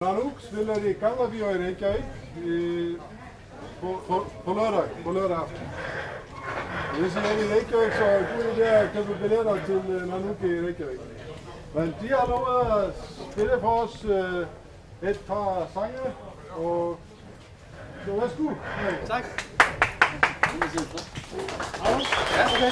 Nanook spiller i Kallabjørn i Reykjavik på lørdag aften. Hvis I er i Reykjavik, så er det der at købe billetter til Nanook i Reykjavik. Men de har lovet at spille for os et par sange, og så værsgo. Tak. Ja, okay.